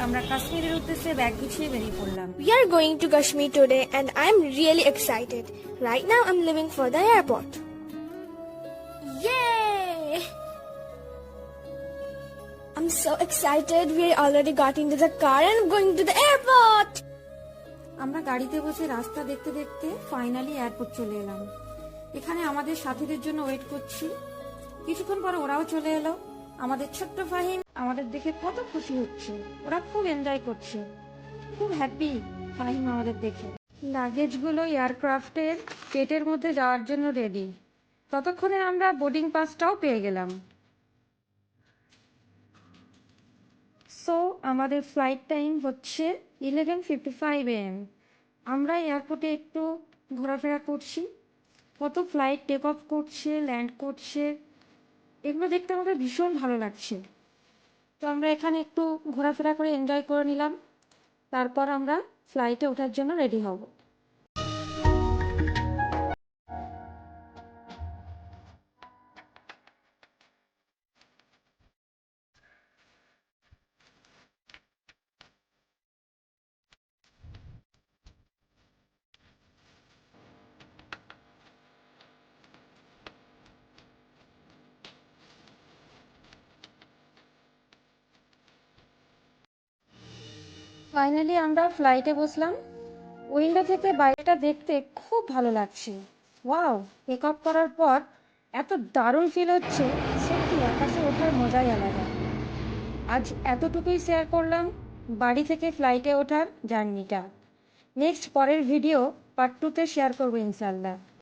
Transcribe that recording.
আমরা কাশ্মীরের উদ্দেশ্যে ব্যাগ গুছিয়ে বেরিয়ে পড়লাম। We are going to Kashmir today and I'm really excited. Right now I'm leaving for the airport. Yay! I'm so excited. We already got into the car and I'm going to the airport. আমরা গাড়িতে বসে রাস্তা দেখতে দেখতে finally airport চলে এলাম। এখানে আমাদের সাথীদের জন্য ওয়েট করছি। কিছুক্ষণ পর ওরাও চলে এলো। আমাদের ছোট্ট ফাহিম আমাদের দেখে কত খুশি হচ্ছে, ওরা খুব এনজয় করছে, খুব হ্যাপি ফাহিম আমাদের দেখে। লাগেজগুলো এয়ারক্রাফটের পেটের মধ্যে যাওয়ার জন্য রেডি। ততক্ষণে আমরা বোর্ডিং পাসটাও পেয়ে গেলাম। সো আমাদের ফ্লাইট টাইম হচ্ছে 11:55 AM। আমরা এয়ারপোর্টে একটু ঘোরাফেরা করছি, কত ফ্লাইট টেক অফ করছে, ল্যান্ড করছে, এগুলো দেখতে আমাদের ভীষণ ভালো লাগছে। তো আমরা এখানে একটু ঘোরাফেরা করে এনজয় করে নিলাম, তারপর আমরা ফ্লাইটে ওঠার জন্য রেডি হব। ফাইনালি আমরা ফ্লাইটে বসলাম। উইন্ডো থেকে বাইরেটা দেখতে খুব ভালো লাগছে। ওয়াও, টেক অফ করার পর এত দারুণ ফিল হচ্ছে, সত্যি আকাশে ওঠার মজাই আলাদা। আজ এতটুকুই শেয়ার করলাম বাড়ি থেকে ফ্লাইটে ওঠার জার্নিটা। নেক্সট পরের ভিডিও পার্ট 2তে শেয়ার করবো ইনশাল্লাহ।